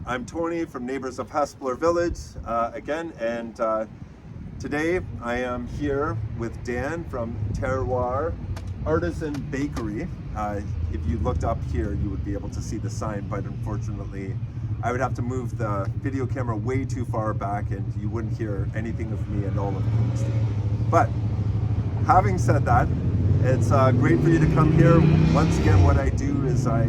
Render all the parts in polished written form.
I'm Tony from Neighbors of Hespeler Village again, and today I am here with Dan from Terroir Artisan Bakery. If you looked up here, you would be able to see the sign, but unfortunately I would have to move the video camera way too far back and you wouldn't hear anything of me and all of Kingston. But having said that, it's great for you to come here. Once again, what I do is I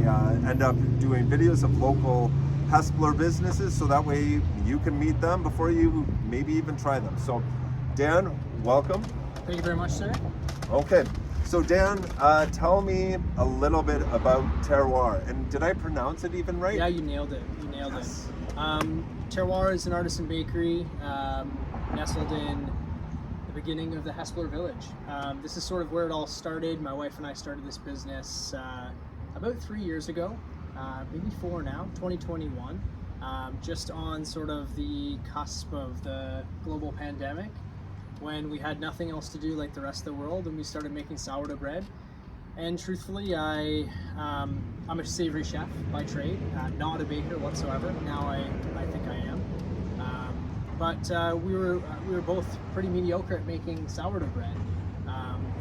end up doing videos of local Hespeler businesses, so that way you can meet them before you maybe even try them. So Dan, welcome. Thank you very much, sir. Okay, so Dan, tell me a little bit about Terroir, and did I pronounce it even right? Yeah, you nailed it. You nailed it. Terroir is an artisan bakery nestled in the beginning of the Hespeler village. This is sort of where it all started. My wife and I started this business about 3 years ago. Maybe 4 now, 2021, just on sort of the cusp of the global pandemic, when we had nothing else to do like the rest of the world, and we started making sourdough bread. And truthfully, I'm a savory chef by trade, not a baker whatsoever. Now I think I am. But we were both pretty mediocre at making sourdough bread.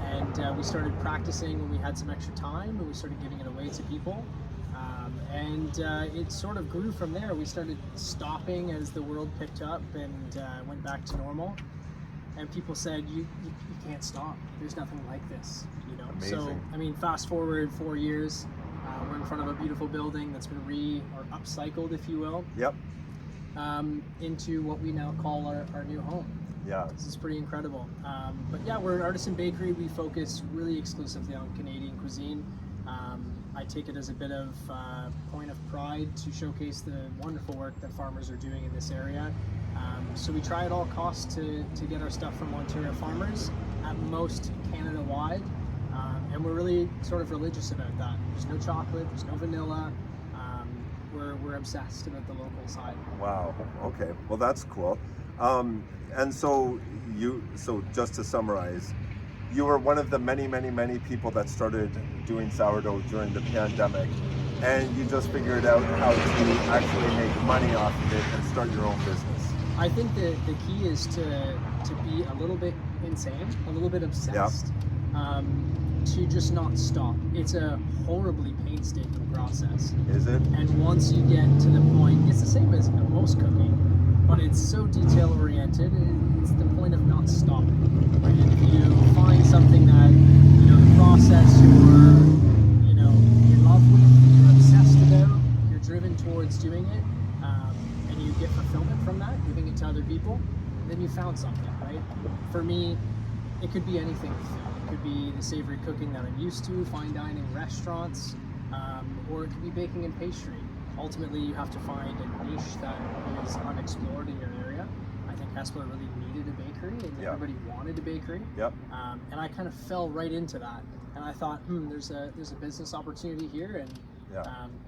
And we started practicing when we had some extra time, and we started giving it away to people. And it sort of grew from there. We started stopping as the world picked up and went back to normal. And people said, you can't stop. There's nothing like this, you know. Amazing. So, I mean, fast forward 4 years, we're in front of a beautiful building that's been upcycled, if you will. Yep. Into what we now call our new home. Yeah. This is pretty incredible. But yeah, we're an artisan bakery. We focus really exclusively on Canadian cuisine. I take it as a bit of point of pride to showcase the wonderful work that farmers are doing in this area. So we try at all costs to get our stuff from Ontario farmers, at most Canada-wide. And we're really sort of religious about that. There's no chocolate, there's no vanilla. We're obsessed about the local side. Wow, okay, well that's cool. And so just to summarize, you were one of the many people that started doing sourdough during the pandemic, and you just figured out how to actually make money off of it and start your own business. I think the key is to be a little bit insane, a little bit obsessed, to just not stop. It's a horribly painstaking process. Is it? And once you get to the point, it's the same as most cooking, but it's so detail oriented. It's the point of not stopping. Right? And if you find something that the process you're in love with, you're obsessed about, you're driven towards doing it, and you get fulfillment from that, giving it to other people, then you found something, right? For me, it could be anything. It could be the savory cooking that I'm used to, fine dining restaurants, or it could be baking and pastry. Ultimately, you have to find a niche that is unexplored in your area. I think Hespeler really needed a bakery, and everybody wanted a bakery. Yep. And I kind of fell right into that. And I thought, there's a business opportunity here, and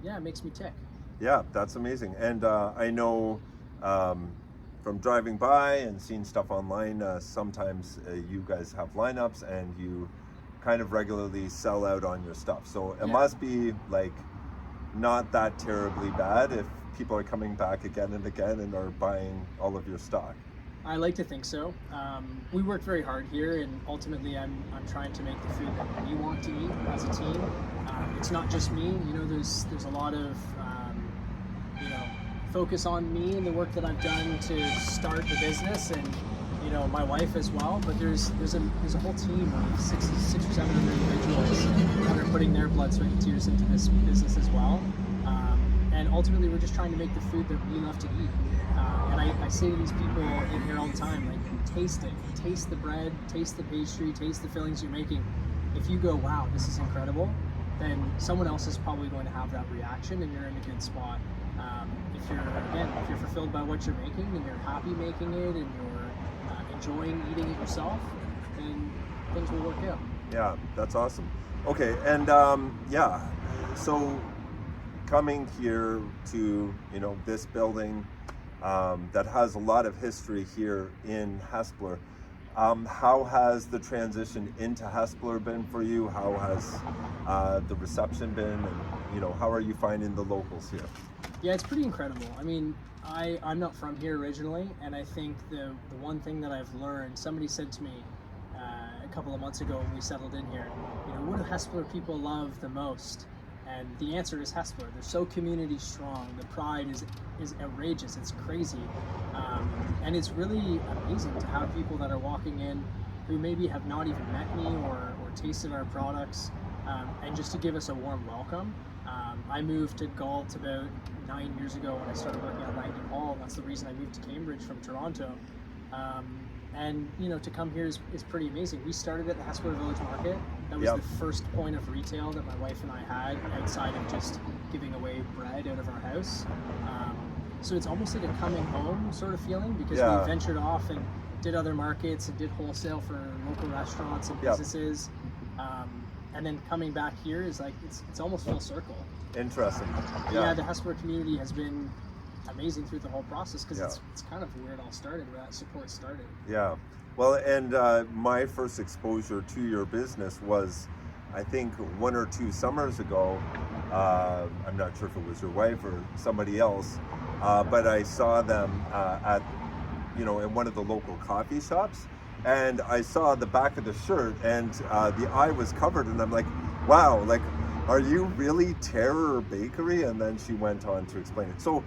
it makes me tick. Yeah, that's amazing. And I know from driving by and seeing stuff online, sometimes you guys have lineups and you kind of regularly sell out on your stuff. So it must be like not that terribly bad if people are coming back again and again and are buying all of your stock. I like to think so. We work very hard here, and ultimately I'm trying to make the food that we want to eat as a team. It's not just me, there's a lot of focus on me and the work that I've done to start the business, and my wife as well. But there's a whole team of 600 or 700 individuals that are putting their blood, sweat, and tears into this business as well. And ultimately, we're just trying to make the food that we love to eat. And I say to these people in here all the time, like, taste it. Taste the bread, taste the pastry, taste the fillings you're making. If you go, wow, this is incredible, then someone else is probably going to have that reaction, and you're in a good spot. If you're fulfilled by what you're making, and you're happy making it, and you're enjoying eating it yourself, then things will work out. Yeah, that's awesome. Okay, and so coming here to this building that has a lot of history here in Hespeler, how has the transition into Hespeler been for you? How has the reception been, and how are you finding the locals here? Yeah, it's pretty incredible. I mean, I'm not from here originally, and I think the one thing that I've learned, somebody said to me a couple of months ago when we settled in here, what do Hespeler people love the most? And the answer is Hespeler. They're so community strong. The pride is outrageous. It's crazy. And it's really amazing to have people that are walking in who maybe have not even met me or tasted our products, and just to give us a warm welcome. I moved to Galt about 9 years ago when I started working at Langdon Hall. That's the reason I moved to Cambridge from Toronto. And to come here is pretty amazing. We started at the Hespeler Village Market. That was the first point of retail that my wife and I had outside of just giving away bread out of our house. So it's almost like a coming home sort of feeling, because we ventured off and did other markets and did wholesale for local restaurants and businesses. And then coming back here is like, it's almost full circle. Interesting. Yeah, the Hespeler community has been amazing through the whole process, because it's kind of where it all started, where that support started. Yeah. Well, and my first exposure to your business was, I think, 1 or 2 summers ago. I'm not sure if it was your wife or somebody else, but I saw them at, in one of the local coffee shops, and I saw the back of the shirt, and the eye was covered, and I'm like, wow, like, are you really Terroir Bakery? And then she went on to explain it. So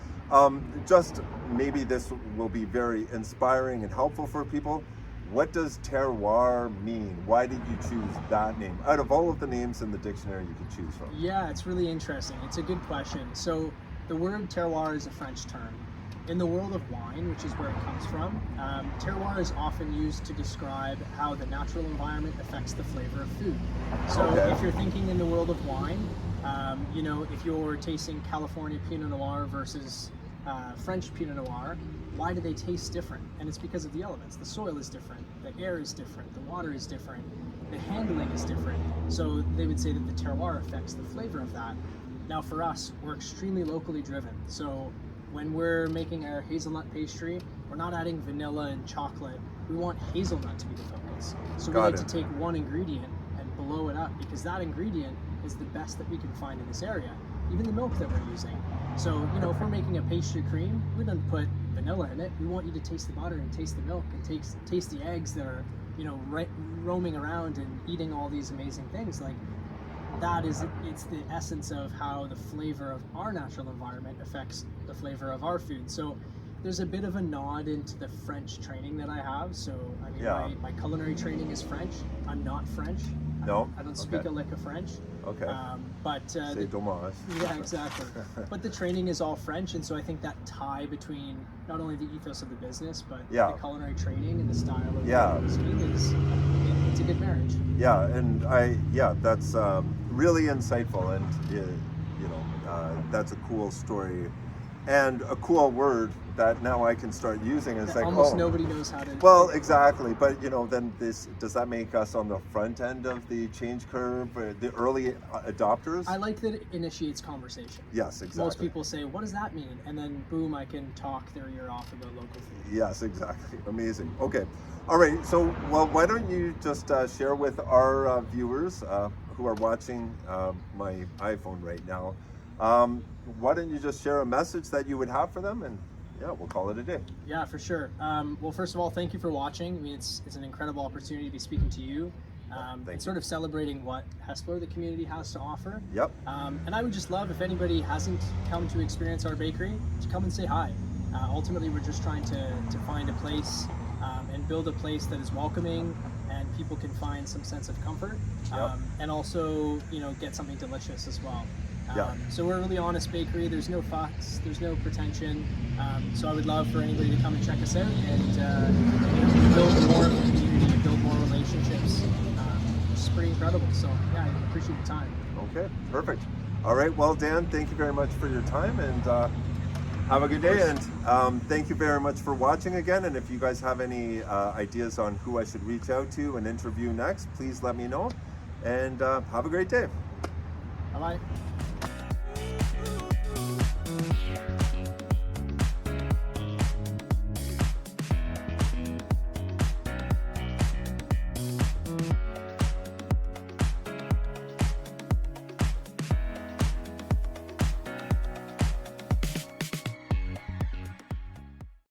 just maybe this will be very inspiring and helpful for people. What does terroir mean? Why did you choose that name out of all of the names in the dictionary you could choose from? Yeah, it's really interesting. It's a good question. So the word terroir is a French term. In the world of wine, which is where it comes from, terroir is often used to describe how the natural environment affects the flavor of food. So if you're thinking in the world of wine, if you're tasting California Pinot Noir versus French Pinot Noir, why do they taste different? And it's because of the elements. The soil is different, the air is different, the water is different, the handling is different. So they would say that the terroir affects the flavor of that. Now for us, we're extremely locally driven. So when we're making our hazelnut pastry, we're not adding vanilla and chocolate. We want hazelnut to be the focus. So we like to take one ingredient and blow it up, because that ingredient is the best that we can find in this area. Even the milk that we're using. So, if we're making a pastry cream, we don't put vanilla in it. We want you to taste the butter and taste the milk and taste the eggs that are, roaming around and eating all these amazing things. Like, it's the essence of how the flavor of our natural environment affects the flavor of our food. So there's a bit of a nod into the French training that I have. So I mean, my culinary training is French. I'm not French. No, I don't speak a lick of French. Okay. C'est dommage. Yeah, exactly. But the training is all French, and so I think that tie between not only the ethos of the business, but the culinary training and the style of cuisine it's a good marriage. Yeah, and that's really insightful, and that's a cool story and a cool word that now I can start using. It's like almost nobody knows how to. Well, exactly, but then does that make us on the front end of the change curve, the early adopters? I like that it initiates conversation. Yes, exactly. Most people say, "What does that mean?" And then boom, I can talk their ear off about local food. Yes, exactly. Amazing. Okay, all right. So, why don't you just share with our viewers who are watching my iPhone right now? Why don't you just share a message that you would have for them, and we'll call it a day. Yeah, for sure. Well, first of all, thank you for watching. I mean, it's an incredible opportunity to be speaking to you. And sort of celebrating what Hespeler, the community, has to offer. Yep. And I would just love, if anybody hasn't come to experience our bakery, to come and say hi. Ultimately, we're just trying to find a place and build a place that is welcoming, and people can find some sense of comfort, and also get something delicious as well. So we're a really honest bakery. There's no fuss, there's no pretension. So I would love for anybody to come and check us out and build more of a community, build more relationships. is pretty incredible. So yeah, I appreciate the time. Okay, perfect. All right, well, Dan, thank you very much for your time, and have a good day. And thank you very much for watching again. And if you guys have any ideas on who I should reach out to and interview next, please let me know. And have a great day. Bye bye.